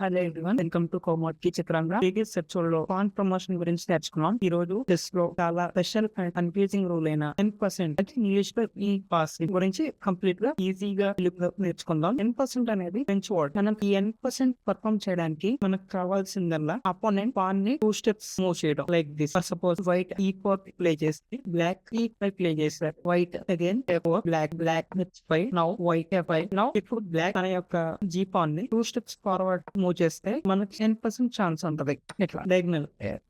Hello everyone, welcome to కోమోట్కి చిత్రంగా. Previous episode లో font promotion గురించి నేర్చుకున్నాం. ఈ రోజు టెస్ట్ లో చాలా స్పెషల్ అండ్ కన్ఫ్యూజింగ్ రూల్ అయిన 10% అంటే ఇంగ్లీష్ లో ఈ పాస్ గురించి కంప్లీట్ గా ఈజీగా నేర్చుకుందాం. 10% అనేది ఫ్రెంచ్ వర్డ్. మనం ఈ 10% పర్ఫార్మ్ చేయడానికి మనకు కావాల్సిందల్లా అపోనెంట్ పాన్ ని 2 స్టెప్స్ మూవ్ చేయడం. Like this. For suppose white E4 play చేస్తే బ్లాక్ E5 ప్లే చేస్తారు. White again F4, black H5, now white F5. Now ఇప్పుడు బ్లాక్ అనే యొక్క G పాన్ ని 2 స్టెప్స్ ఫార్వర్డ్ మూవ్ చేస్తే మనకి 10% ఛాన్స్ ఉంటది. ఇట్లా డయాగ్నల్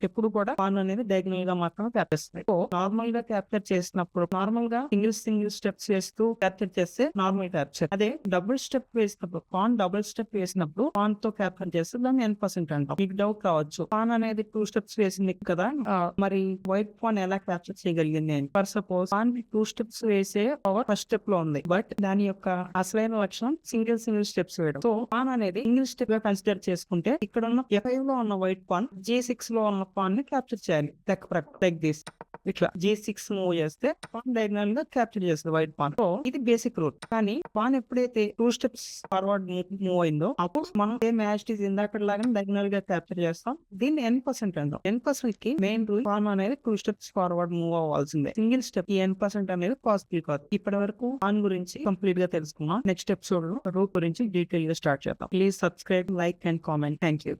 ఎప్పుడు కూడా పాన్ అనేది డయాగ్నల్ గా మాత్రమే క్యాప్చర్ చేస్తాయి. సో నార్మల్ గా క్యాప్చర్ చేసినప్పుడు నార్మల్ గా సింగిల్ స్టెప్స్ వేస్తూ క్యాప్చర్ చేస్తే నార్మల్ క్యాప్చర్. అదే డబుల్ స్టెప్ వేసినప్పుడు పాన్ డబుల్ స్టెప్ వేసినప్పుడు పాన్ తో క్యాప్చర్ చేస్తే దాన్ని 10% అంటాం. మీకు డౌట్ రావచ్చు, పాన్ అనేది 2 స్టెప్స్ వేసింది కదా, మరి వైట్ పాన్ ఎలా క్యాప్చర్ చేయగలిగింది అని. ఫర్ సపోజ్ పాన్ 2 స్టెప్స్ వేసే పవర్ ఫస్ట్ స్టెప్ లో ఉంది, బట్ దాని యొక్క అసలైన లక్షణం సింగిల్ స్టెప్స్ వేయడం. సో పాన్ అనేది సింగిల్ స్టెప్ గా కన్సిడర్ చేసుకుంటే ఇక్కడ ఉన్న F5 లో ఉన్న వైట్ పాన్ G6 లో ఉన్న పాన్ ని క్యాప్చర్ చేయాలి. Like this. ఇట్లా G6 మూవ్ చేస్తే పాన్ డయాగ్నల్ గా క్యాప్చర్ చేస్తుంది వైట్ పాన్. సో ఇది బేసిక్ రూల్. కానీ పాన్ ఎప్పుడైతే 2 స్టెప్స్ ఫార్వర్డ్ మూవ్ అయిందో అప్పుడు మనం సేమ్ యాజ్ ఇట్ ఈస్ ఇందాక లాగానే డయాగ్నల్ గా క్యాప్చర్ చేస్తాం. దీన్ని 10% అంటాం. 10% కి మెయిన్ రూల్ పాన్ అనేది 2 స్టెప్స్ ఫార్వర్డ్ మూవ్ అవ్వాల్సిందే. సింగిల్ స్టెప్ ఈ 10% అనేది పాసిబుల్ కాదు. ఇప్పటి వరకు పాన్ గురించి కంప్లీట్ గా తెలుసుకున్నాం. నెక్స్ట్ ఎపిసోడ్ లో రూల్ గురించి డీటెయిల్ గా స్టార్ట్ చేద్దాం. Please subscribe, like and comment. Thank you.